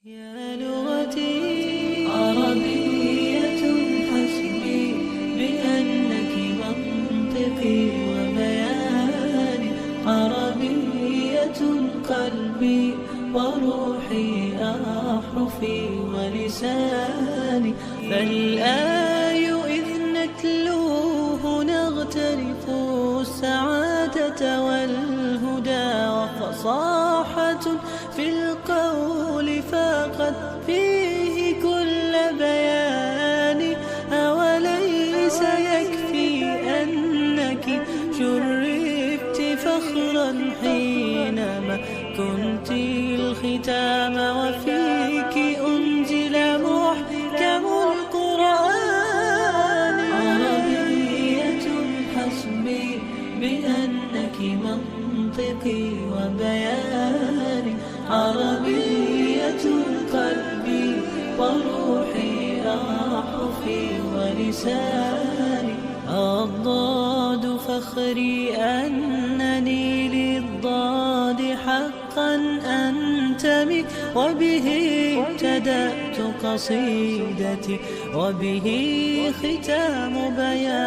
يا لغتي عربية حسبي بأنك منطقي وبياني، عربية قلبي وروحي أحرفي ولساني، فالآي إذ نتلوه نغترف السعادة والهدى، وفصاحة في القول فقد فيه كل بيان. أوليس يكفي أنك شرفت فخرا حينما كنت الختام، وفيك أنزل محكم القرآن. عربية حسبي بأنك منطقي وبياني، عربية قلبي وروحي أحرفي ولساني. الضاد فخري أنني للضاد حقا أنتمي، وبه ابتدأت قصيدتي وبه ختام بياني.